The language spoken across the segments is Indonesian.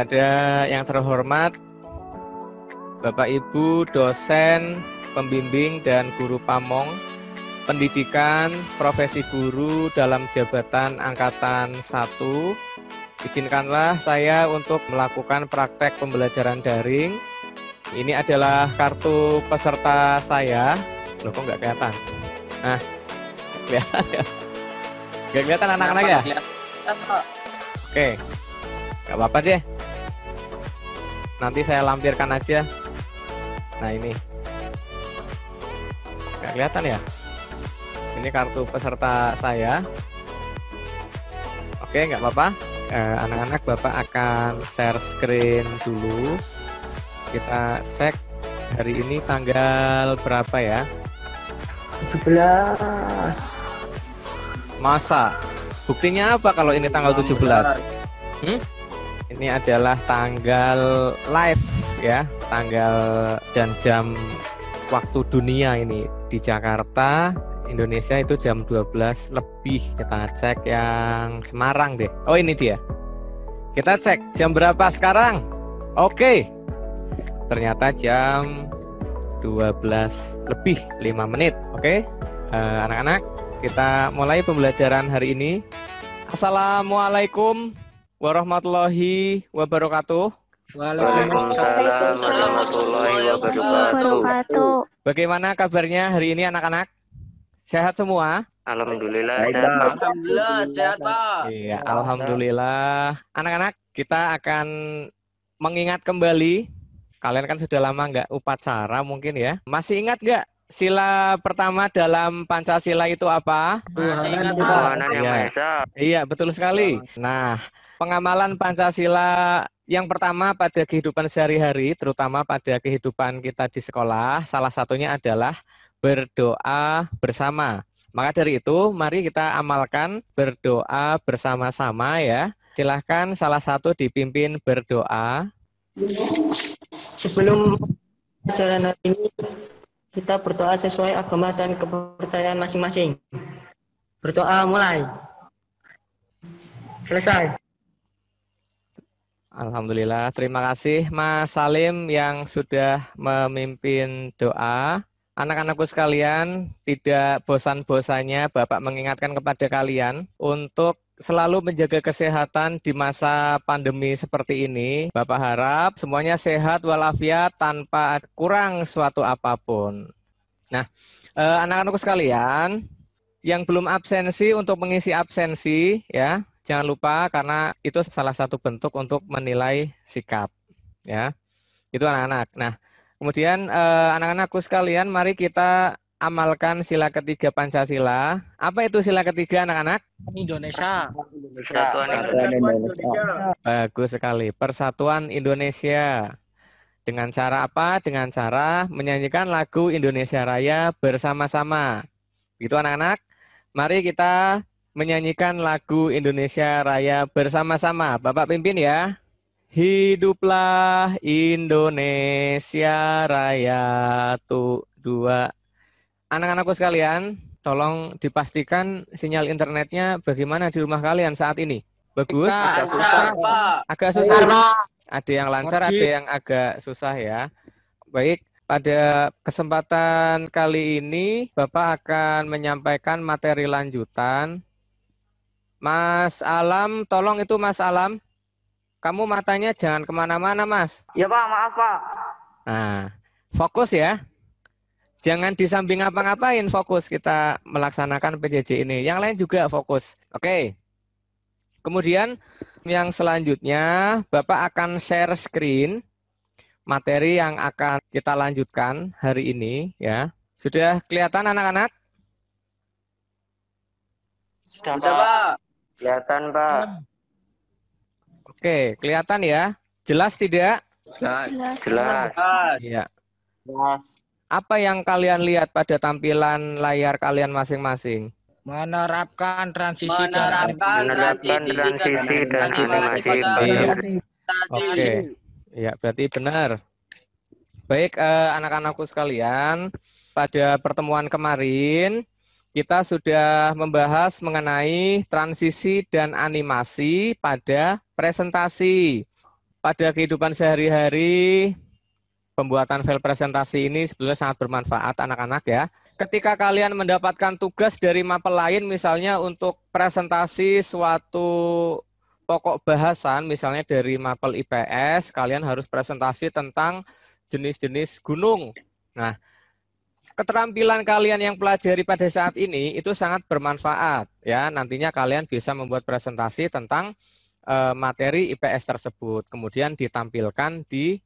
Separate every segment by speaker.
Speaker 1: Kepada yang terhormat Bapak Ibu dosen, pembimbing dan guru pamong pendidikan profesi guru dalam jabatan angkatan 1, izinkanlah saya untuk melakukan praktek pembelajaran daring. Ini adalah kartu peserta saya. Loh, kok nggak kelihatan? Nah, kelihatan ya? Nggak kelihatan anak-anak ya? Oke, nggak apa-apa deh. Nanti saya lampirkan aja. Nah, ini. Nggak kelihatan ya? Ini kartu peserta saya. Oke, nggak apa-apa. Anak-anak, Bapak akan share screen dulu. Kita cek hari ini tanggal berapa ya?
Speaker 2: 17.
Speaker 1: Masa? Buktinya apa kalau ini tanggal 17? Ini adalah tanggal live ya, tanggal dan jam waktu dunia ini di Jakarta, Indonesia itu jam 12 lebih. Kita cek yang Semarang deh. Oh, ini dia. Kita cek jam berapa sekarang? Oke. Ternyata jam 12 lebih 5 menit. Oke. Anak-anak, kita mulai pembelajaran hari ini. Assalamualaikum warahmatullahi wabarakatuh.
Speaker 3: Waalaikumsalam warahmatullahi wabarakatuh.
Speaker 1: Bagaimana kabarnya hari ini anak-anak? Sehat semua?
Speaker 3: Alhamdulillah sehat, Pak.
Speaker 2: Alhamdulillah sehat, Pak.
Speaker 1: Iya, alhamdulillah. Anak-anak, kita akan mengingat kembali. Kalian kan sudah lama nggak upacara mungkin ya. Masih ingat nggak sila pertama dalam Pancasila itu apa?
Speaker 2: Masih ingat, Pak.
Speaker 3: Tuhanan yang
Speaker 1: Iya.
Speaker 3: Maha Esa.
Speaker 1: Iya, betul sekali. Nah, pengamalan Pancasila yang pertama pada kehidupan sehari-hari, terutama pada kehidupan kita di sekolah, salah satunya adalah berdoa bersama. Maka dari itu, mari kita amalkan berdoa bersama-sama ya. Silahkan salah satu dipimpin berdoa.
Speaker 2: Sebelum pelajaran hari ini, kita berdoa sesuai agama dan kepercayaan masing-masing. Berdoa mulai. Selesai.
Speaker 1: Alhamdulillah, terima kasih Mas Salim yang sudah memimpin doa. Anak-anakku sekalian, tidak bosan-bosannya Bapak mengingatkan kepada kalian untuk selalu menjaga kesehatan di masa pandemi seperti ini. Bapak harap semuanya sehat walafiat tanpa kurang suatu apapun. Nah, anak-anakku sekalian, yang belum absensi untuk mengisi absensi ya, jangan lupa karena itu salah satu bentuk untuk menilai sikap ya. Itu anak-anak. Nah, kemudian anak-anakku sekalian, mari kita amalkan sila ketiga Pancasila. Apa itu sila ketiga anak-anak?
Speaker 2: Indonesia.
Speaker 3: Persatuan Indonesia.
Speaker 1: Bagus sekali. Persatuan Indonesia. Dengan cara apa? Dengan cara menyanyikan lagu Indonesia Raya bersama-sama. Gitu anak-anak. Mari kita menyanyikan lagu Indonesia Raya bersama-sama. Bapak pimpin ya. Hiduplah Indonesia Raya. Tuh, dua. Anak-anakku sekalian, tolong dipastikan sinyal internetnya bagaimana di rumah kalian saat ini. Bagus?
Speaker 2: Agak susah, Pak.
Speaker 1: Agak susah. Ada yang lancar, ada yang agak susah ya. Baik, pada kesempatan kali ini Bapak akan menyampaikan materi lanjutan. Mas Alam, tolong itu Mas Alam. Kamu matanya jangan kemana-mana, Mas.
Speaker 3: Ya Pak, maaf Pak.
Speaker 1: Nah, fokus ya. Jangan di samping ngapa-ngapain, fokus kita melaksanakan PJJ ini. Yang lain juga fokus. Oke. Kemudian yang selanjutnya, Bapak akan share screen materi yang akan kita lanjutkan hari ini ya. Sudah kelihatan anak-anak?
Speaker 2: Sudah, Pak.
Speaker 3: Kelihatan Pak.
Speaker 1: Oke, kelihatan ya? Jelas tidak?
Speaker 3: Jelas.
Speaker 1: Iya. Apa yang kalian lihat pada tampilan layar kalian masing-masing?
Speaker 4: Menerapkan transisi
Speaker 3: Menerapkan transisi dan animasi
Speaker 1: Iya.
Speaker 3: baru.
Speaker 1: Oke. Ya, berarti benar. Baik, anak-anakku sekalian, pada pertemuan kemarin kita sudah membahas mengenai transisi dan animasi pada presentasi. pada kehidupan sehari-hari, pembuatan file presentasi ini sebetulnya sangat bermanfaat anak-anak ya. Ketika kalian mendapatkan tugas dari mapel lain, misalnya untuk presentasi suatu pokok bahasan, misalnya dari mapel IPS, kalian harus presentasi tentang jenis-jenis gunung. Nah, keterampilan kalian yang pelajari pada saat ini itu sangat bermanfaat ya. Nantinya kalian bisa membuat presentasi tentang materi IPS tersebut, kemudian ditampilkan di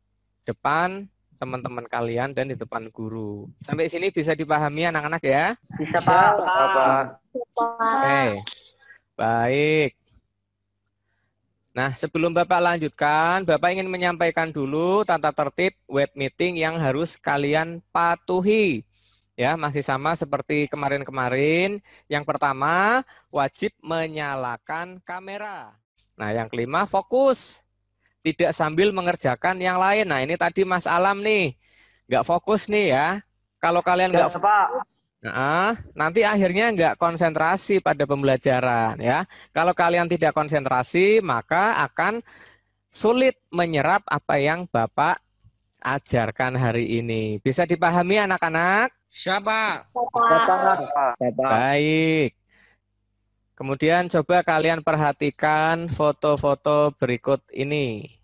Speaker 1: depan teman-teman kalian dan di depan guru. Sampai sini bisa dipahami anak-anak ya?
Speaker 3: Bisa, Pak. Pak.
Speaker 1: Oke, baik. Nah, sebelum Bapak lanjutkan, Bapak ingin menyampaikan dulu tata tertib web meeting yang harus kalian patuhi. Ya, masih sama seperti kemarin-kemarin. Yang pertama, wajib menyalakan kamera. Nah, yang kelima, fokus. Tidak sambil mengerjakan yang lain. Nah, ini tadi Mas Alam nih, nggak fokus nih ya. Kalau kalian nggak fokus, nanti akhirnya nggak konsentrasi pada pembelajaran ya. Kalau kalian tidak konsentrasi, maka akan sulit menyerap apa yang Bapak ajarkan hari ini. Bisa dipahami anak-anak?
Speaker 4: Siapa?
Speaker 1: Baik. Kemudian coba kalian perhatikan foto-foto berikut ini.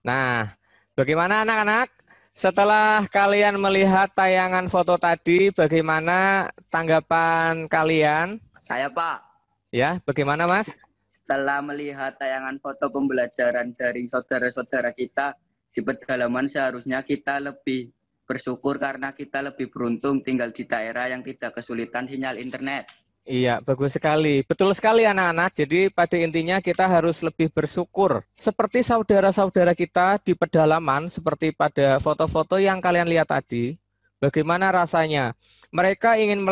Speaker 1: Nah, bagaimana anak-anak? Setelah kalian melihat tayangan foto tadi, bagaimana tanggapan kalian?
Speaker 5: Saya, Pak.
Speaker 1: Ya, bagaimana Mas?
Speaker 5: Setelah melihat tayangan foto pembelajaran dari saudara-saudara kita di pedalaman, seharusnya kita lebih bersyukur karena kita lebih beruntung tinggal di daerah yang tidak kesulitan sinyal internet.
Speaker 1: Iya, bagus sekali. Betul sekali anak-anak. Jadi pada intinya kita harus lebih bersyukur. Seperti saudara-saudara kita di pedalaman, seperti pada foto-foto yang kalian lihat tadi. Bagaimana rasanya? Mereka ingin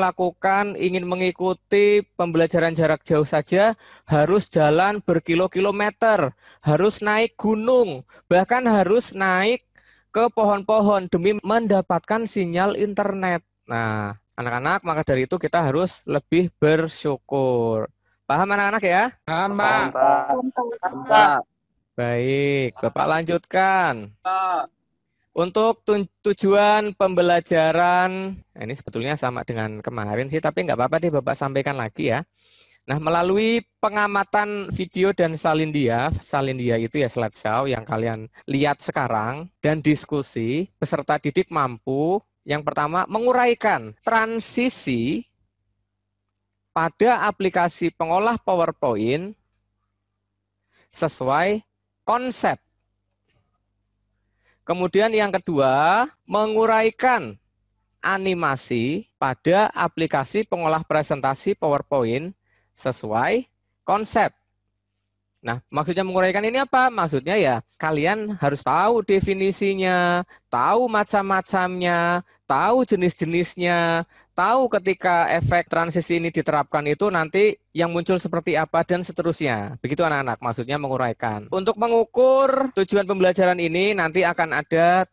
Speaker 1: mengikuti pembelajaran jarak jauh saja, harus jalan berkilo-kilometer, harus naik gunung, bahkan harus naik ke pohon-pohon demi mendapatkan sinyal internet. Nah, anak-anak, maka dari itu kita harus lebih bersyukur. Paham anak-anak ya?
Speaker 4: Paham, Pak.
Speaker 5: Pak.
Speaker 1: Baik, Bapak lanjutkan. Untuk tujuan pembelajaran, ini sebetulnya sama dengan kemarin sih, tapi nggak apa-apa deh Bapak sampaikan lagi ya. Nah, melalui pengamatan video dan salindia itu ya slideshow yang kalian lihat sekarang, dan diskusi, peserta didik mampu, yang pertama, menguraikan transisi pada aplikasi pengolah PowerPoint sesuai konsep. Kemudian yang kedua, menguraikan animasi pada aplikasi pengolah presentasi PowerPoint sesuai konsep. Nah, maksudnya menguraikan ini apa? Maksudnya ya, kalian harus tahu definisinya, tahu macam-macamnya, tahu jenis-jenisnya, tahu ketika efek transisi ini diterapkan itu nanti yang muncul seperti apa dan seterusnya. Begitu anak-anak, maksudnya menguraikan. Untuk mengukur tujuan pembelajaran ini nanti akan ada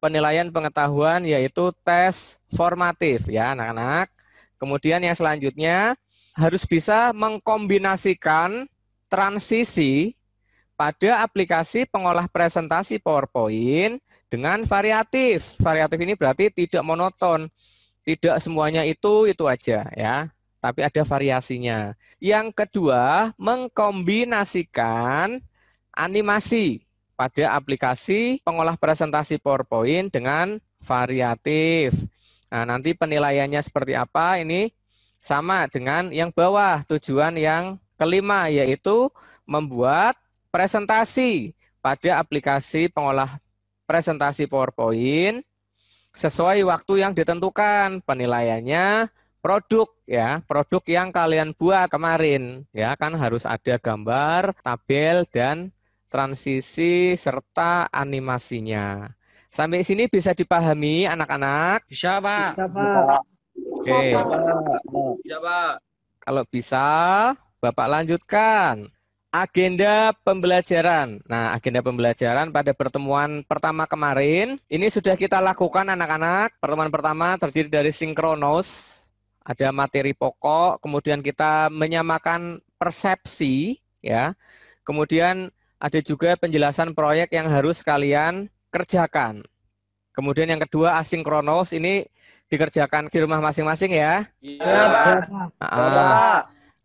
Speaker 1: penilaian pengetahuan yaitu tes formatif ya anak-anak. Kemudian yang selanjutnya harus bisa mengkombinasikan transisi pada aplikasi pengolah presentasi PowerPoint dengan variatif. Variatif ini berarti tidak monoton. Tidak semuanya itu aja ya, tapi ada variasinya. Yang kedua, mengkombinasikan animasi pada aplikasi pengolah presentasi PowerPoint dengan variatif. Nah, nanti penilaiannya seperti apa ini sama dengan yang bawah, tujuan yang kelima, yaitu membuat presentasi pada aplikasi pengolah presentasi PowerPoint sesuai waktu yang ditentukan. Penilaiannya produk ya, produk yang kalian buat kemarin ya, kan harus ada gambar, tabel dan transisi serta animasinya. Sampai sini bisa dipahami anak-anak?
Speaker 4: Bisa, Pak.
Speaker 1: Oke.
Speaker 4: Bisa, Pak.
Speaker 1: Kalau bisa, Bapak lanjutkan. agenda pembelajaran. Nah, agenda pembelajaran pada pertemuan pertama kemarin, ini sudah kita lakukan anak-anak. Pertemuan pertama terdiri dari sinkronos, ada materi pokok, kemudian kita menyamakan persepsi, ya. Kemudian ada juga penjelasan proyek yang harus kalian kerjakan. Kemudian yang kedua asinkronos, ini dikerjakan di rumah masing-masing ya.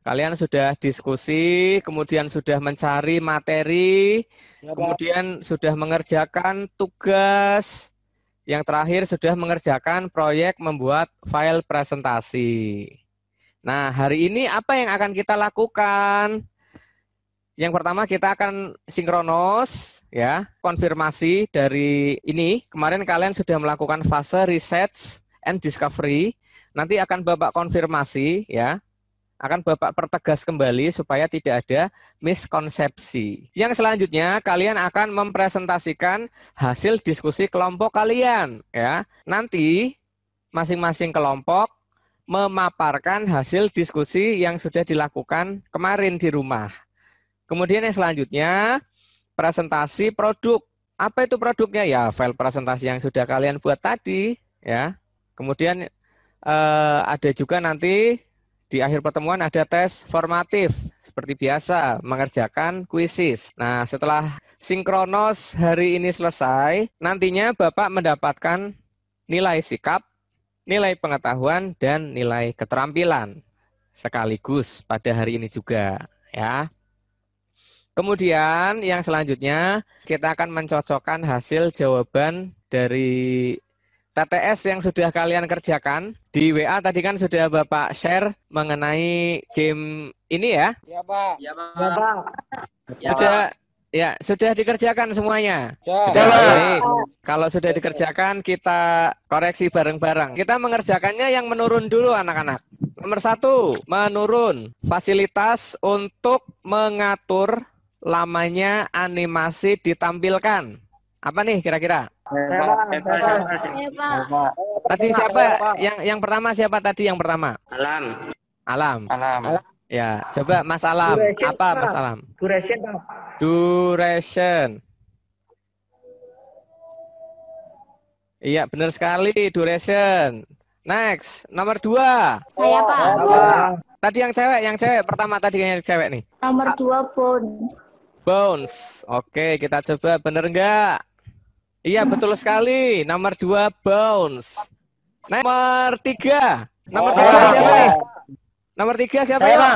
Speaker 1: Kalian sudah diskusi, kemudian sudah mencari materi, kemudian sudah mengerjakan tugas, yang terakhir sudah mengerjakan proyek membuat file presentasi. Nah, hari ini apa yang akan kita lakukan? Yang pertama kita akan sinkronos, ya, konfirmasi dari ini. Kemarin kalian sudah melakukan fase research and discovery. Nanti akan Bapak konfirmasi, ya. Akan Bapak pertegas kembali supaya tidak ada miskonsepsi. Yang selanjutnya kalian akan mempresentasikan hasil diskusi kelompok kalian, ya. Nanti masing-masing kelompok memaparkan hasil diskusi yang sudah dilakukan kemarin di rumah. Kemudian yang selanjutnya presentasi produk. Apa itu produknya? Ya, file presentasi yang sudah kalian buat tadi, ya. Kemudian ada juga nanti di akhir pertemuan ada tes formatif, seperti biasa, mengerjakan kuisis. Nah, setelah sinkronos hari ini selesai, nantinya Bapak mendapatkan nilai sikap, nilai pengetahuan, dan nilai keterampilan. Sekaligus pada hari ini juga, ya. Kemudian yang selanjutnya, kita akan mencocokkan hasil jawaban dari TTS yang sudah kalian kerjakan. Di WA tadi kan sudah Bapak share mengenai game ini ya.
Speaker 4: Ya, Pak.
Speaker 5: Ya, Pak.
Speaker 2: Ya, Pak.
Speaker 1: Sudah ya, sudah dikerjakan semuanya.
Speaker 4: Ya.
Speaker 1: Sudah, baik. Kalau sudah dikerjakan kita koreksi bareng-bareng. Kita mengerjakannya yang menurun dulu anak-anak. Nomor 1, menurun fasilitas untuk mengatur lamanya animasi ditampilkan. Apa nih kira-kira? Tadi siapa? Yang pertama siapa tadi yang pertama? Alam. Ya, coba Mas Alam.
Speaker 2: Duration,
Speaker 1: Apa
Speaker 2: Pak.
Speaker 1: Mas Alam?
Speaker 2: Duration, Pak.
Speaker 1: Duration. Iya, benar sekali, duration. Next, nomor 2.
Speaker 6: Saya, Pak.
Speaker 1: Tadi yang cewek pertama tadi yang cewek nih.
Speaker 6: Nomor 2, Bones.
Speaker 1: Bones. Oke, kita coba bener enggak? Iya, betul sekali. Nomor 2, Bones. Nomor 3. Nomor 3 siapa nih? Nomor 3 siapa ya?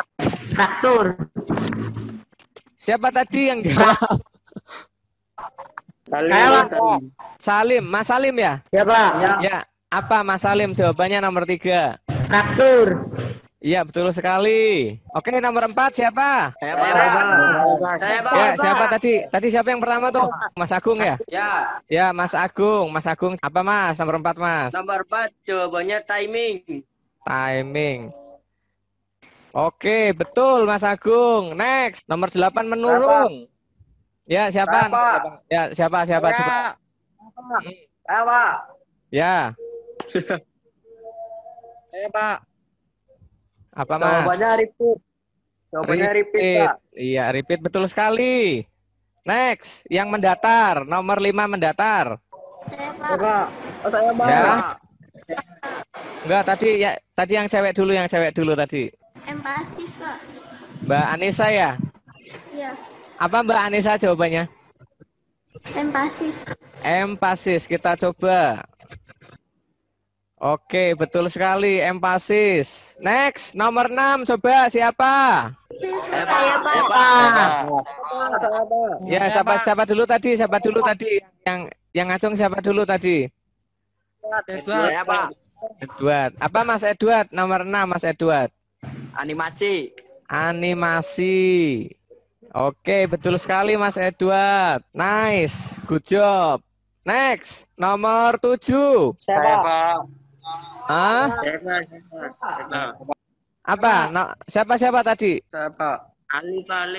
Speaker 2: Traktor.
Speaker 1: Siapa tadi yang jawab? Salim. Mas Salim ya?
Speaker 2: Ya, Pak.
Speaker 1: Ya. Apa Mas Salim jawabannya nomor 3?
Speaker 2: Traktor.
Speaker 1: Iya, betul sekali. Oke, nomor 4 siapa?
Speaker 5: Saya, Pak.
Speaker 1: Ya, siapa tadi? Tadi siapa yang pertama tuh? Mas Agung ya?
Speaker 5: Ya,
Speaker 1: Ya, Mas Agung. Mas Agung apa Mas? Nomor 4 Mas.
Speaker 5: nomor 4 jawabannya timing.
Speaker 1: Timing. Oke, betul Mas Agung. Next, nomor 8 menurun. Ya, siapa?
Speaker 5: Siapa?
Speaker 1: Nomor 8. Ya, siapa? Coba.
Speaker 5: Saya, Pak.
Speaker 1: Ya,
Speaker 4: Saya, Pak.
Speaker 1: apa Mas?
Speaker 5: Jawabannya repeat, Pak.
Speaker 1: Iya, repeat betul sekali. Next, yang mendatar. Nomor 5 mendatar.
Speaker 6: Saya, Pak.
Speaker 5: Saya, Pak.
Speaker 1: Ya. Enggak, tadi yang cewek dulu tadi.
Speaker 6: Empasis, Pak.
Speaker 1: Mbak Anissa ya?
Speaker 6: Iya.
Speaker 1: Apa Mbak Anissa jawabannya?
Speaker 6: Empasis.
Speaker 1: Empasis, kita coba. Oke, betul sekali, empasis. Next, nomor 6, coba siapa?
Speaker 6: Saya, Pak.
Speaker 1: Ya, siapa dulu tadi? Yang ngacung siapa dulu tadi?
Speaker 5: Saya, Pak.
Speaker 1: Edward. Apa Mas Edward? Nomor 6, Mas Edward.
Speaker 5: Animasi.
Speaker 1: Animasi. Oke, betul sekali Mas Edward. Nice, good job. Next, nomor 7.
Speaker 5: Saya, Pak.
Speaker 1: Ah, apa? Siapa tadi?
Speaker 5: Saya, Pak.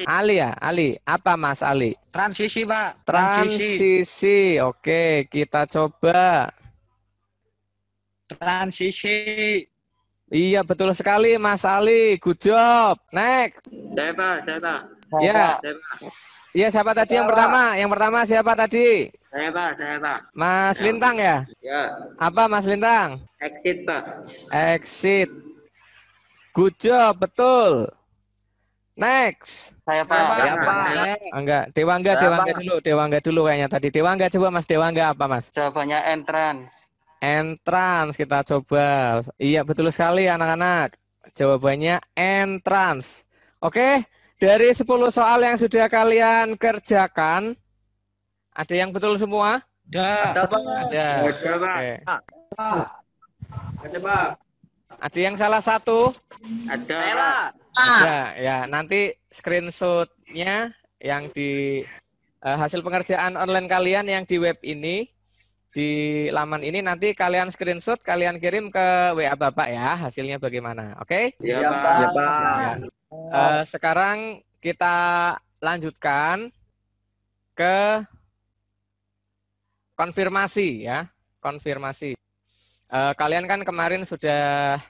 Speaker 1: Ali ya, Ali. Apa Mas Ali?
Speaker 4: Transisi, Pak.
Speaker 1: Transisi. Oke, kita coba.
Speaker 4: Transisi.
Speaker 1: Iya, betul sekali Mas Ali. Good job. Next.
Speaker 5: Saya, Pak.
Speaker 1: Ya, iya siapa tadi yang pertama? Yang pertama siapa tadi?
Speaker 3: Saya Pak.
Speaker 1: Mas Lintang ya?
Speaker 3: Ya,
Speaker 1: Apa Mas Lintang?
Speaker 3: exit Pak.
Speaker 1: Exit. Good job, betul. Next.
Speaker 2: Saya
Speaker 4: Pak.
Speaker 1: Enggak, Dewangga dulu kayaknya tadi. Dewangga coba Mas Dewangga apa Mas?
Speaker 2: Jawabannya entrance.
Speaker 1: Entrance kita coba. Iya betul sekali anak-anak. Jawabannya entrance. Oke, dari 10 soal yang sudah kalian kerjakan, ada yang betul semua?
Speaker 4: Ada.
Speaker 1: Ada. Oke.
Speaker 3: Ada Pak.
Speaker 1: Ada yang salah satu?
Speaker 3: Ada Pak.
Speaker 1: Ada. Ya, nanti screenshotnya yang di hasil pengerjaan online kalian yang di web ini, di laman ini nanti kalian screenshot, kalian kirim ke WA Bapak ya, hasilnya bagaimana. Oke?
Speaker 3: Ya Pak. Ya Pak.
Speaker 1: Sekarang kita lanjutkan ke konfirmasi ya, konfirmasi. Kalian kan kemarin sudah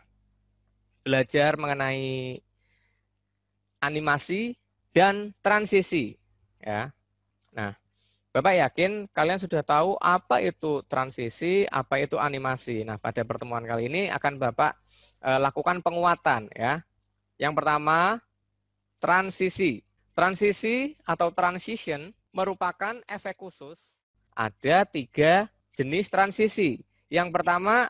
Speaker 1: belajar mengenai animasi dan transisi ya. Nah, Bapak yakin kalian sudah tahu apa itu transisi, apa itu animasi. Nah, pada pertemuan kali ini akan Bapak lakukan penguatan ya. Yang pertama, transisi. Transisi atau transition merupakan efek khusus. Ada 3 jenis transisi. Yang pertama,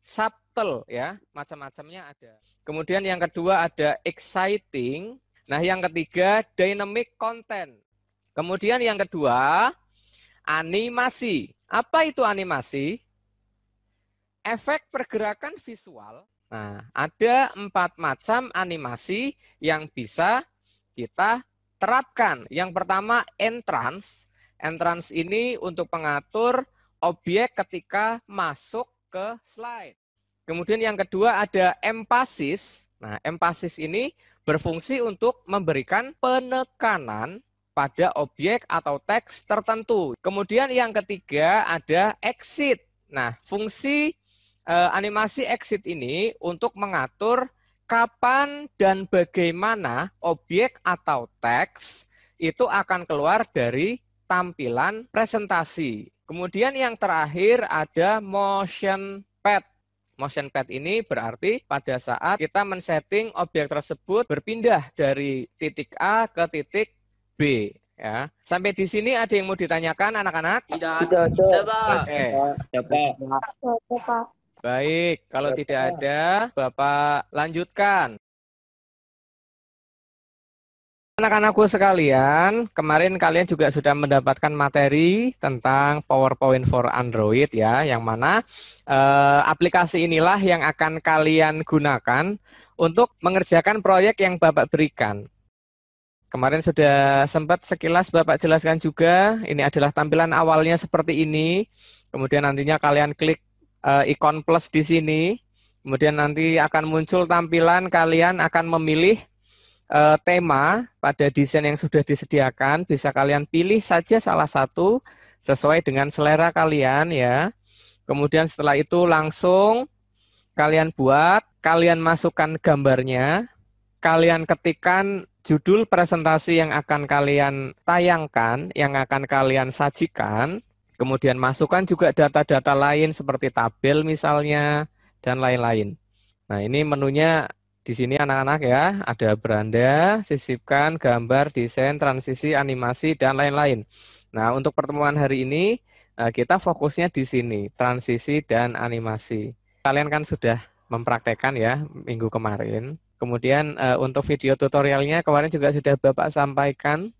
Speaker 1: subtle ya, macam-macamnya ada. Kemudian yang kedua ada exciting. Nah, yang ketiga dynamic content. Kemudian yang kedua animasi. Apa itu animasi? Efek pergerakan visual. Nah, ada 4 macam animasi yang bisa kita terapkan. Yang pertama entrance. Entrance ini untuk mengatur objek ketika masuk ke slide. Kemudian yang kedua ada emphasis. Nah, emphasis ini berfungsi untuk memberikan penekanan pada objek atau teks tertentu. Kemudian yang ketiga ada exit. Nah, fungsi animasi exit ini untuk mengatur kapan dan bagaimana objek atau teks itu akan keluar dari tampilan presentasi. Kemudian yang terakhir ada motion pad. Motion pad ini berarti pada saat kita men-setting objek tersebut berpindah dari titik A ke titik B. Ya. Sampai di sini ada yang mau ditanyakan anak-anak?
Speaker 3: Tidak ada Pak.
Speaker 1: Oke.
Speaker 6: Pak.
Speaker 1: Baik, kalau tidak ada, Bapak lanjutkan. Anak-anakku sekalian, kemarin kalian juga sudah mendapatkan materi tentang PowerPoint for Android ya, yang mana aplikasi inilah yang akan kalian gunakan untuk mengerjakan proyek yang Bapak berikan. Kemarin sudah sempat sekilas Bapak jelaskan juga, ini adalah tampilan awalnya seperti ini, kemudian nantinya kalian klik ikon plus di sini, kemudian nanti akan muncul tampilan kalian akan memilih tema pada desain yang sudah disediakan, bisa kalian pilih saja salah satu sesuai dengan selera kalian ya. Kemudian setelah itu langsung kalian buat, kalian masukkan gambarnya, kalian ketikkan judul presentasi yang akan kalian tayangkan, yang akan kalian sajikan, kemudian masukkan juga data-data lain seperti tabel misalnya, dan lain-lain. Nah, ini menunya di sini anak-anak ya, ada beranda, sisipkan, gambar, desain, transisi, animasi, dan lain-lain. Nah, untuk pertemuan hari ini, kita fokusnya di sini, transisi dan animasi. Kalian kan sudah mempraktekkan ya, minggu kemarin. Kemudian untuk video tutorialnya kemarin juga sudah Bapak sampaikan.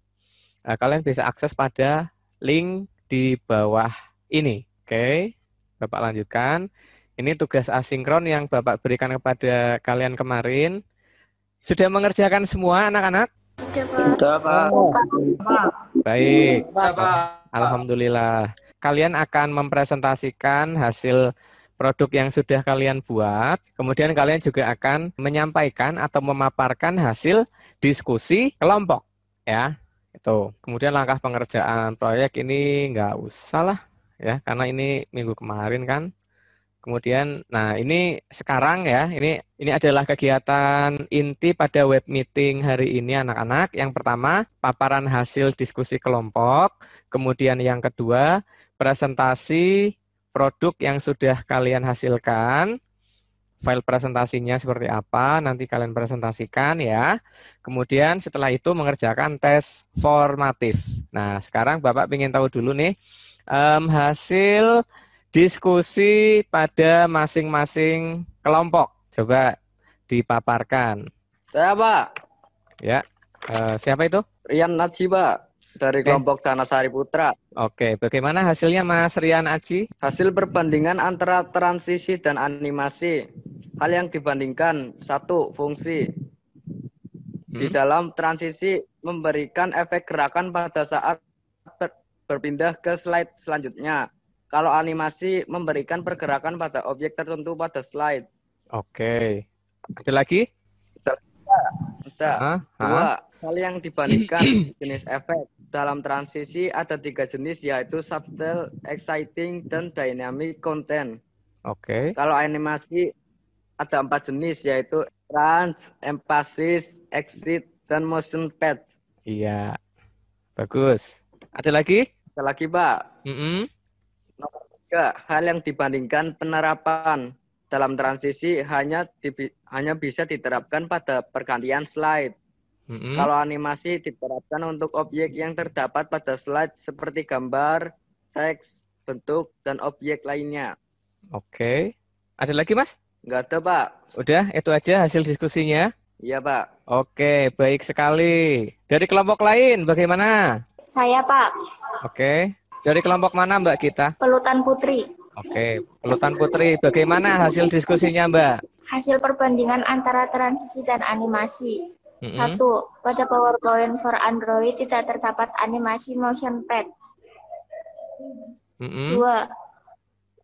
Speaker 1: Kalian bisa akses pada link di bawah ini. Oke, Bapak lanjutkan. Ini tugas asinkron yang Bapak berikan kepada kalian kemarin. Sudah mengerjakan semua anak-anak?
Speaker 6: Sudah, Pak.
Speaker 1: Baik.
Speaker 3: Sudah Pak.
Speaker 1: Alhamdulillah. Kalian akan mempresentasikan hasil produk yang sudah kalian buat. Kemudian kalian juga akan menyampaikan atau memaparkan hasil diskusi kelompok. Ya, itu. Kemudian langkah pengerjaan proyek ini nggak usah lah. Ya, karena ini minggu kemarin kan. Kemudian, nah ini sekarang ya, ini adalah kegiatan inti pada web meeting hari ini anak-anak. Yang pertama, paparan hasil diskusi kelompok. Kemudian yang kedua, presentasi produk yang sudah kalian hasilkan. File presentasinya seperti apa, nanti kalian presentasikan ya. Kemudian setelah itu mengerjakan tes formatif. Nah, sekarang Bapak ingin tahu dulu nih, hasil diskusi pada masing-masing kelompok. Coba dipaparkan.
Speaker 3: Saya, Pak.
Speaker 1: Ya, siapa itu?
Speaker 3: Rian Najib, Pak. Dari kelompok Tanasari Putra.
Speaker 1: Oke, bagaimana hasilnya Mas Rian Aji?
Speaker 3: Hasil perbandingan antara transisi dan animasi. Hal yang dibandingkan, 1. Fungsi. Di dalam transisi memberikan efek gerakan pada saat berpindah ke slide selanjutnya. Kalau animasi memberikan pergerakan pada objek tertentu pada slide.
Speaker 1: Oke. Ada lagi?
Speaker 3: Ada. 2. Hal yang dibandingkan jenis efek. Dalam transisi ada 3 jenis, yaitu subtle, exciting, dan dynamic content.
Speaker 1: Oke.
Speaker 3: Kalau animasi ada 4 jenis, yaitu trans, emphasis, exit, dan motion pad.
Speaker 1: Iya. Bagus. Ada lagi?
Speaker 3: Ada lagi, Pak. Nomor 3, hal yang dibandingkan penerapan. Dalam transisi hanya bisa diterapkan pada pergantian slide. Kalau animasi diterapkan untuk objek yang terdapat pada slide seperti gambar, teks, bentuk, dan objek lainnya.
Speaker 1: Oke. Ada lagi, Mas?
Speaker 3: Enggak ada, Pak.
Speaker 1: Udah, itu aja hasil diskusinya?
Speaker 3: Iya, Pak.
Speaker 1: Oke, baik sekali. Dari kelompok lain, bagaimana?
Speaker 6: Saya, Pak.
Speaker 1: Oke. Dari kelompok mana, Mbak Kita?
Speaker 6: Pelutan Putri.
Speaker 1: Oke, Pelutan Putri. Bagaimana hasil diskusinya, Mbak?
Speaker 6: Hasil perbandingan antara transisi dan animasi. 1. Pada PowerPoint for Android tidak terdapat animasi motion pad. 2.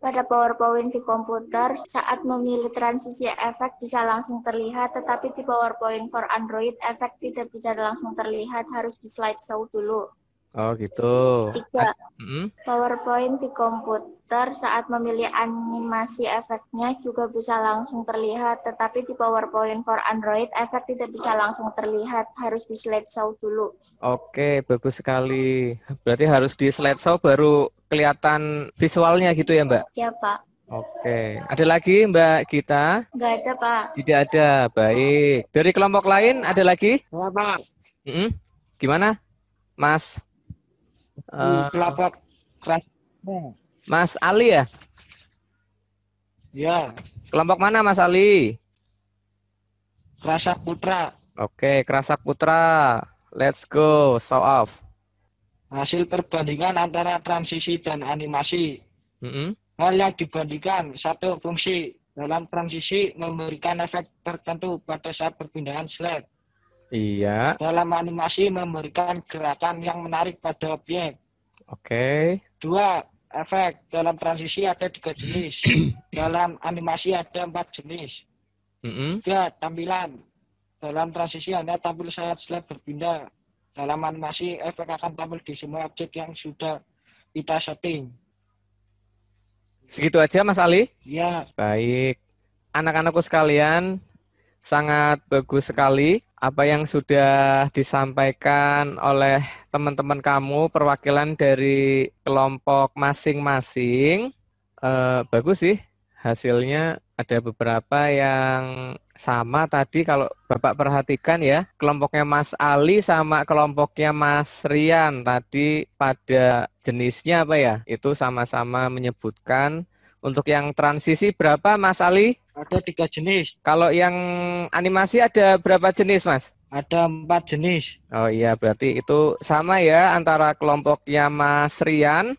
Speaker 6: Pada PowerPoint di komputer, saat memilih transisi efek bisa langsung terlihat, tetapi di PowerPoint for Android, efek tidak bisa langsung terlihat, harus di slideshow dulu.
Speaker 1: Oh, gitu.
Speaker 6: 3. PowerPoint di komputer saat memilih animasi efeknya juga bisa langsung terlihat, tetapi di PowerPoint for Android, efek tidak bisa langsung terlihat, harus di slideshow dulu.
Speaker 1: Oke, bagus sekali. Berarti harus di slideshow baru kelihatan visualnya gitu ya, Mbak?
Speaker 6: Ya, Pak.
Speaker 1: Oke. Ada lagi, Mbak Gita?
Speaker 6: Nggak ada, Pak.
Speaker 1: Tidak ada. Baik. Dari kelompok lain ada lagi?
Speaker 4: Ya, Pak.
Speaker 1: Gimana, Mas?
Speaker 4: Kelompok kelas.
Speaker 1: Mas Ali ya?
Speaker 4: Ya,
Speaker 1: Kelompok mana, Mas Ali?
Speaker 4: Krasak Putra.
Speaker 1: Oke, Krasak Putra. Let's go, show off.
Speaker 4: Hasil perbandingan antara transisi dan animasi. Hal yang dibandingkan, 1. Fungsi. Dalam transisi memberikan efek tertentu pada saat perpindahan slide.
Speaker 1: Iya.
Speaker 4: Dalam animasi memberikan gerakan yang menarik pada objek.
Speaker 1: Oke.
Speaker 4: 2. Efek. Dalam transisi ada 3 jenis. Dalam animasi ada 4 jenis. 3. Tampilan. Dalam transisi hanya tampil saat slide berpindah. Dalam animasi, efek akan tampil di semua objek yang sudah kita setting.
Speaker 1: Segitu aja, Mas Ali?
Speaker 4: Ya.
Speaker 1: Baik. Anak-anakku sekalian, sangat bagus sekali apa yang sudah disampaikan oleh teman-teman kamu, perwakilan dari kelompok masing-masing. Bagus sih hasilnya. Ada beberapa yang sama tadi kalau Bapak perhatikan ya. Kelompoknya Mas Ali sama kelompoknya Mas Rian tadi pada jenisnya apa ya? Itu sama-sama menyebutkan. Untuk yang transisi berapa, Mas Ali?
Speaker 4: Ada 3 jenis.
Speaker 1: Kalau yang animasi ada berapa jenis, Mas?
Speaker 4: Ada 4 jenis.
Speaker 1: Oh iya, berarti itu sama ya antara kelompoknya Mas Rian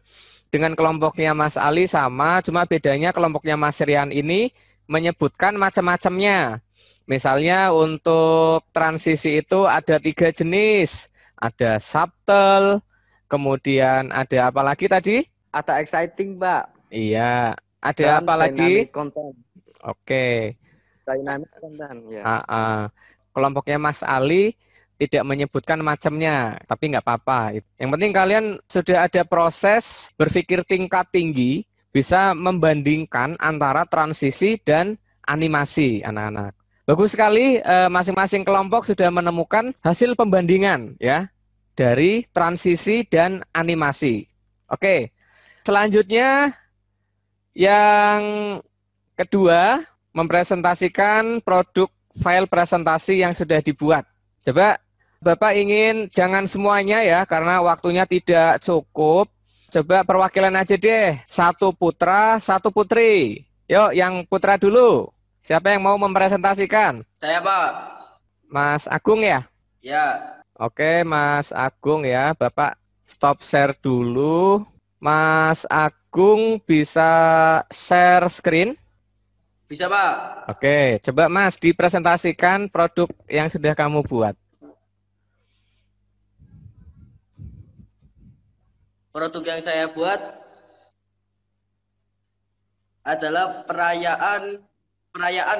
Speaker 1: dengan kelompoknya Mas Ali sama, cuma bedanya kelompoknya Mas Rian ini menyebutkan macam-macamnya. Misalnya untuk transisi itu ada 3 jenis. Ada subtle, kemudian ada apa lagi tadi?
Speaker 3: Ada exciting, Pak.
Speaker 1: Iya, ada
Speaker 3: Dan
Speaker 1: apa lagi?
Speaker 3: dynamic content.
Speaker 1: Oke.
Speaker 3: Dynamic content, ya.
Speaker 1: Kelompoknya Mas Ali tidak menyebutkan macamnya, tapi nggak apa-apa. Yang penting kalian sudah ada proses berpikir tingkat tinggi, bisa membandingkan antara transisi dan animasi, anak-anak. Bagus sekali, masing-masing kelompok sudah menemukan hasil pembandingan ya dari transisi dan animasi. Oke, selanjutnya yang kedua, mempresentasikan produk file presentasi yang sudah dibuat. Coba Bapak ingin jangan semuanya ya, karena waktunya tidak cukup. Coba perwakilan aja deh, satu putra, satu putri. Yuk, yang putra dulu. Siapa yang mau mempresentasikan?
Speaker 5: Saya, Pak.
Speaker 1: Mas Agung ya?
Speaker 5: Ya.
Speaker 1: Oke, Mas Agung ya. Bapak stop share dulu. Mas Agung bisa share screen?
Speaker 5: Bisa, Pak.
Speaker 1: Oke, coba Mas dipresentasikan produk yang sudah kamu buat.
Speaker 5: Produk yang saya buat adalah perayaan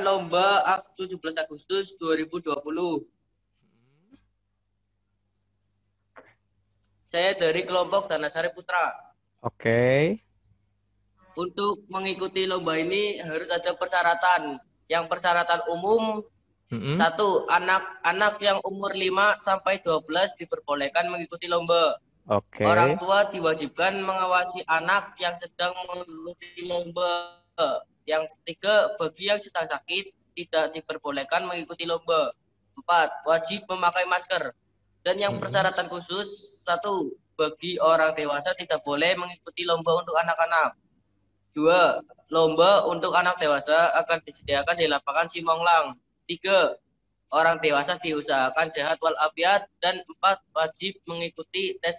Speaker 5: lomba 17 Agustus 2020. Saya dari kelompok Danasari Putra.
Speaker 1: Oke.
Speaker 5: Untuk mengikuti lomba ini harus ada persyaratan. Yang persyaratan umum, satu, anak-anak yang umur 5 sampai 12 diperbolehkan mengikuti lomba.
Speaker 1: Oke.
Speaker 5: Orang tua diwajibkan mengawasi anak yang sedang mengikuti lomba. Yang ketiga, bagi yang sedang sakit tidak diperbolehkan mengikuti lomba. 4, wajib memakai masker. Dan yang persyaratan khusus, 1, bagi orang dewasa tidak boleh mengikuti lomba untuk anak-anak. 2, lomba untuk anak dewasa akan disediakan di lapangan Simonglang. 3, orang dewasa diusahakan sehat walafiat. Dan 4, wajib mengikuti tes.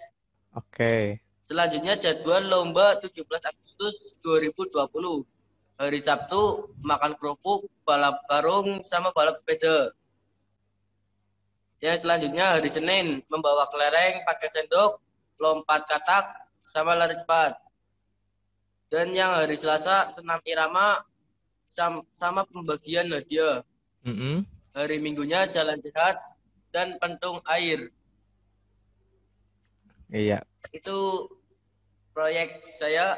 Speaker 1: Oke.
Speaker 5: Selanjutnya jadwal lomba 17 Agustus 2020. Hari Sabtu makan kerupuk, balap karung, sama balap sepeda. Yang selanjutnya hari Senin membawa kelereng, pakai sendok, lompat katak, sama lari cepat. Dan yang hari Selasa senam irama sama pembagian hadiah. Hari Minggunya jalan sehat dan pentung air.
Speaker 1: Iya.
Speaker 5: Itu proyek saya.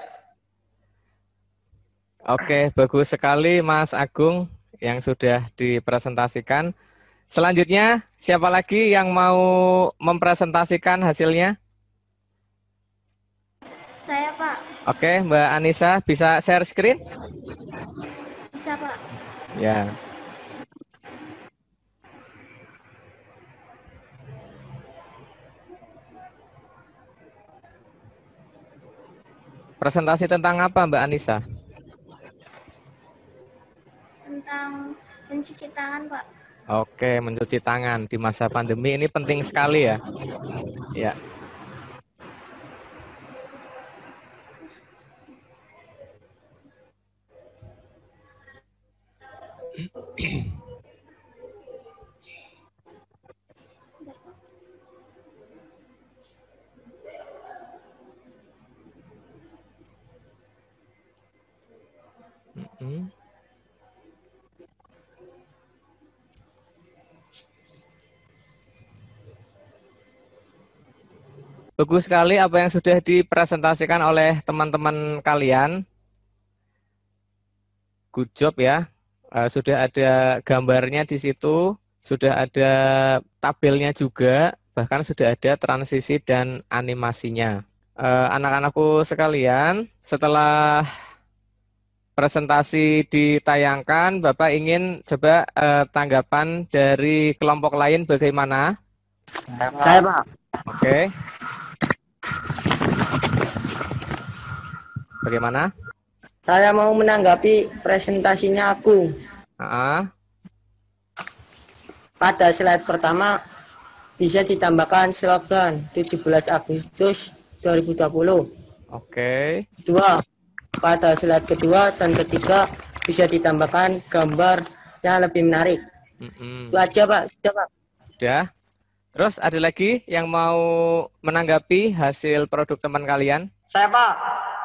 Speaker 1: Oke, bagus sekali Mas Agung yang sudah dipresentasikan. Selanjutnya, siapa lagi yang mau mempresentasikan hasilnya?
Speaker 6: Saya, Pak.
Speaker 1: Oke, Mbak Anissa bisa share screen?
Speaker 6: Bisa, Pak.
Speaker 1: Ya. Presentasi tentang apa, Mbak Anissa?
Speaker 6: Tentang mencuci tangan, Pak.
Speaker 1: Oke, mencuci tangan di masa pandemi ini penting sekali ya. Ya. Bagus sekali apa yang sudah dipresentasikan oleh teman-teman kalian. Good job ya. Sudah ada gambarnya di situ, sudah ada tabelnya juga, bahkan sudah ada transisi dan animasinya. Anak-anakku sekalian, setelah presentasi ditayangkan, Bapak ingin coba tanggapan dari kelompok lain bagaimana?
Speaker 2: Saya, Pak.
Speaker 1: Oke. Bagaimana?
Speaker 2: Saya mau menanggapi presentasinya aku. Pada slide pertama bisa ditambahkan slogan 17 Agustus 2020.
Speaker 1: Oke.
Speaker 2: Kedua, pada slide kedua dan ketiga bisa ditambahkan gambar yang lebih menarik. Itu aja, Pak. Sudah, Pak.
Speaker 1: Sudah. Terus ada lagi yang mau menanggapi hasil produk teman kalian?
Speaker 4: Saya, Pak.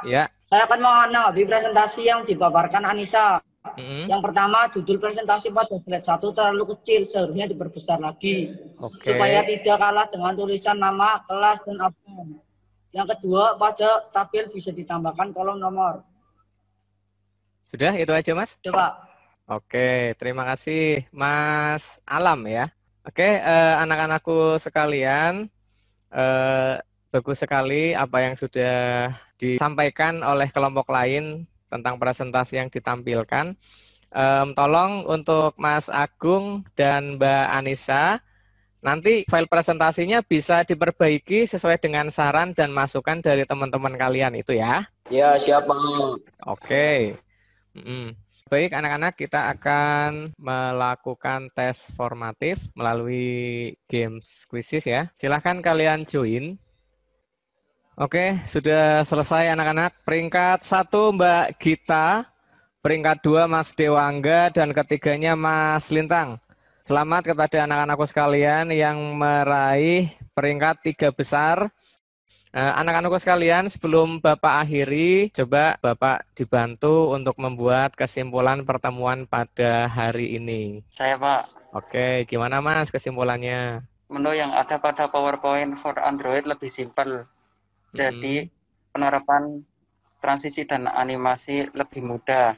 Speaker 1: Ya.
Speaker 4: Saya akan menanggapi presentasi yang dipaparkan Anissa. Yang pertama, judul presentasi pada slide 1 terlalu kecil, seharusnya diperbesar lagi. Supaya tidak kalah dengan tulisan nama, kelas, dan absen. Yang kedua, pada tabel bisa ditambahkan kolom nomor.
Speaker 1: Sudah, itu aja Mas?
Speaker 4: Ya, Pak.
Speaker 1: Oke, terima kasih Mas Alam ya. Oke, anak-anakku sekalian, bagus sekali apa yang sudah disampaikan oleh kelompok lain tentang presentasi yang ditampilkan. Tolong untuk Mas Agung dan Mbak Anissa, nanti file presentasinya bisa diperbaiki sesuai dengan saran dan masukan dari teman-teman kalian itu ya.
Speaker 5: Ya, siapa?
Speaker 1: Oke. Baik, anak-anak, kita akan melakukan tes formatif melalui games quizzes ya. Silahkan kalian join. Oke, sudah selesai anak-anak. Peringkat 1 Mbak Gita, peringkat 2 Mas Dewangga, dan ketiganya Mas Lintang. Selamat kepada anak-anakku sekalian yang meraih peringkat 3 besar. Anak-anakku sekalian, sebelum Bapak akhiri, coba Bapak dibantu untuk membuat kesimpulan pertemuan pada hari ini.
Speaker 7: Saya, Pak.
Speaker 1: Oke, gimana Mas kesimpulannya?
Speaker 7: Menu yang ada pada PowerPoint for Android lebih simpel. Jadi, penerapan transisi dan animasi lebih mudah.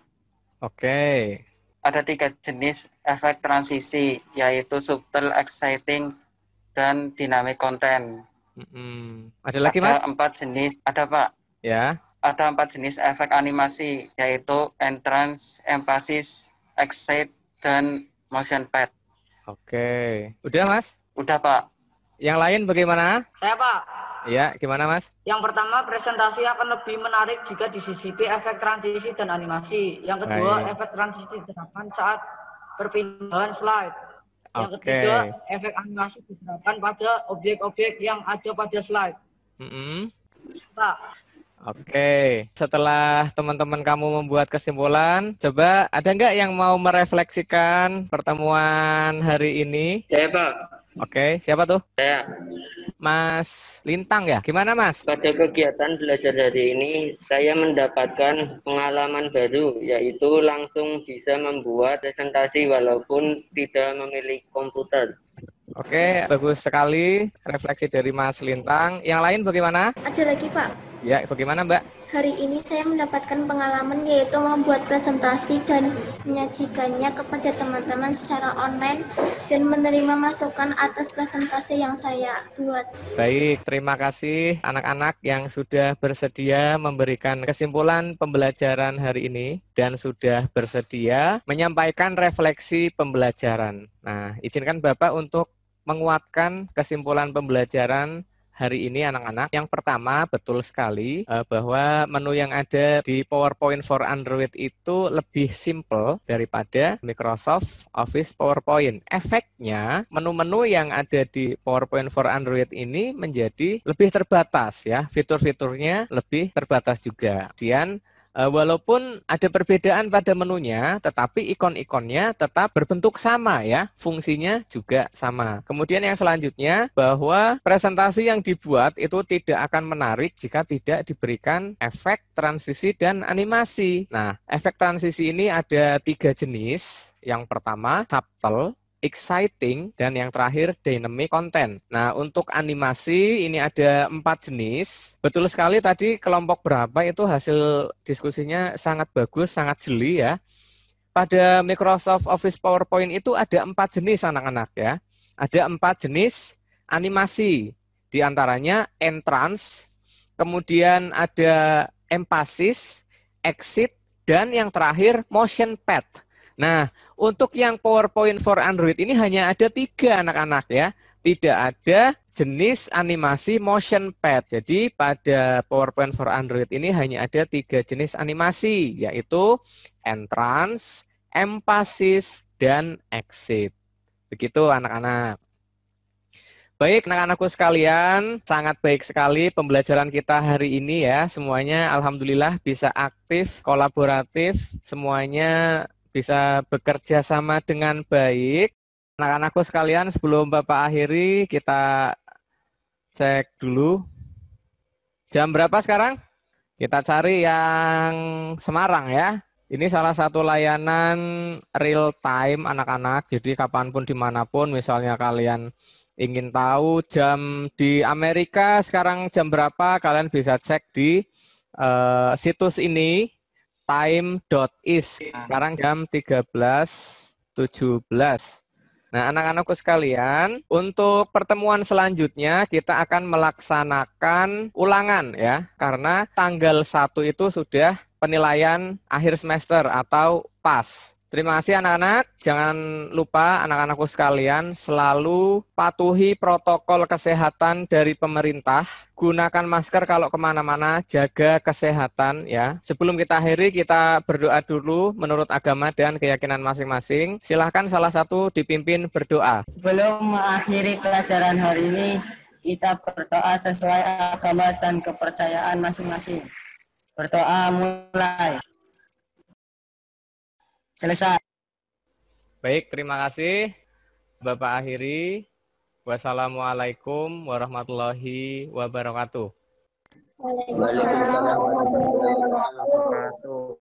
Speaker 1: Oke.
Speaker 7: Ada 3 jenis efek transisi, yaitu subtle, exciting, dan dynamic content.
Speaker 1: Ada lagi Mas?
Speaker 7: Ada 4 jenis, ada Pak.
Speaker 1: Ya.
Speaker 7: Ada 4 jenis efek animasi, yaitu entrance, emphasis, excite, dan motion pad.
Speaker 1: Oke. Udah Mas?
Speaker 7: Udah Pak.
Speaker 1: Yang lain bagaimana?
Speaker 4: Saya, Pak.
Speaker 1: Ya, gimana Mas?
Speaker 4: Yang pertama, presentasi akan lebih menarik jika disisipi efek transisi dan animasi. Yang kedua, efek transisi diterapkan saat perpindahan slide. Yang ketiga, efek animasi diterapkan pada objek-objek yang ada pada slide. Pak.
Speaker 1: Oke, setelah teman-teman kamu membuat kesimpulan, coba ada nggak yang mau merefleksikan pertemuan hari ini?
Speaker 5: Saya, Pak.
Speaker 1: Oke, siapa tuh?
Speaker 5: Saya.
Speaker 1: Mas Lintang ya? Gimana Mas?
Speaker 5: Pada kegiatan belajar hari ini, saya mendapatkan pengalaman baru, yaitu langsung bisa membuat presentasi walaupun tidak memiliki komputer.
Speaker 1: Oke, bagus sekali refleksi dari Mas Lintang. Yang lain bagaimana?
Speaker 8: Ada lagi Pak.
Speaker 1: Ya, bagaimana Mbak?
Speaker 8: Hari ini saya mendapatkan pengalaman yaitu membuat presentasi dan menyajikannya kepada teman-teman secara online dan menerima masukan atas presentasi yang saya buat.
Speaker 1: Baik, terima kasih anak-anak yang sudah bersedia memberikan kesimpulan pembelajaran hari ini dan sudah bersedia menyampaikan refleksi pembelajaran. Nah, izinkan Bapak untuk menguatkan kesimpulan pembelajaran hari ini anak-anak. Yang pertama, betul sekali bahwa menu yang ada di PowerPoint for Android itu lebih simple daripada Microsoft Office PowerPoint. Efeknya, menu-menu yang ada di PowerPoint for Android ini menjadi lebih terbatas ya. Fitur-fiturnya lebih terbatas juga. Kemudian walaupun ada perbedaan pada menunya, tetapi ikon-ikonnya tetap berbentuk sama ya, fungsinya juga sama. Kemudian yang selanjutnya, bahwa presentasi yang dibuat itu tidak akan menarik jika tidak diberikan efek transisi dan animasi. Nah, efek transisi ini ada 3 jenis. Yang pertama, subtle, exciting, dan yang terakhir dynamic content. Nah, untuk animasi ini ada 4 jenis. Betul sekali tadi kelompok berapa itu hasil diskusinya sangat bagus, sangat jeli ya. Pada Microsoft Office PowerPoint itu ada 4 jenis anak-anak ya. Ada 4 jenis animasi. Di antaranya entrance, kemudian ada emphasis, exit, dan yang terakhir motion pad. Nah, untuk yang PowerPoint for Android ini hanya ada 3 anak-anak ya. Tidak ada jenis animasi motion pad. Jadi pada PowerPoint for Android ini hanya ada 3 jenis animasi, yaitu entrance, emphasis, dan exit. Begitu anak-anak. Baik, anak-anakku sekalian, sangat baik sekali pembelajaran kita hari ini ya. Semuanya alhamdulillah bisa aktif, kolaboratif, semuanya bisa bekerja sama dengan baik. Anak-anakku sekalian, sebelum Bapak akhiri, kita cek dulu. Jam berapa sekarang? Kita cari yang Semarang ya. Ini salah satu layanan real time anak-anak. Jadi kapanpun dimanapun, misalnya kalian ingin tahu jam di Amerika sekarang jam berapa, kalian bisa cek di situs ini, time.is. Sekarang jam 13.17. Nah, anak-anakku sekalian, untuk pertemuan selanjutnya kita akan melaksanakan ulangan ya, karena tanggal 1 itu sudah penilaian akhir semester atau PAS. Terima kasih anak-anak. Jangan lupa anak-anakku sekalian selalu patuhi protokol kesehatan dari pemerintah. Gunakan masker kalau kemana-mana, jaga kesehatan ya. Sebelum kita akhiri, kita berdoa dulu menurut agama dan keyakinan masing-masing. Silahkan salah satu dipimpin berdoa.
Speaker 2: Sebelum mengakhiri pelajaran hari ini, kita berdoa sesuai agama dan kepercayaan masing-masing. Berdoa mulai. Selesai.
Speaker 1: Baik, terima kasih. Bapak akhiri. Wassalamualaikum warahmatullahi wabarakatuh.
Speaker 8: Waalaikumsalam warahmatullahi wabarakatuh.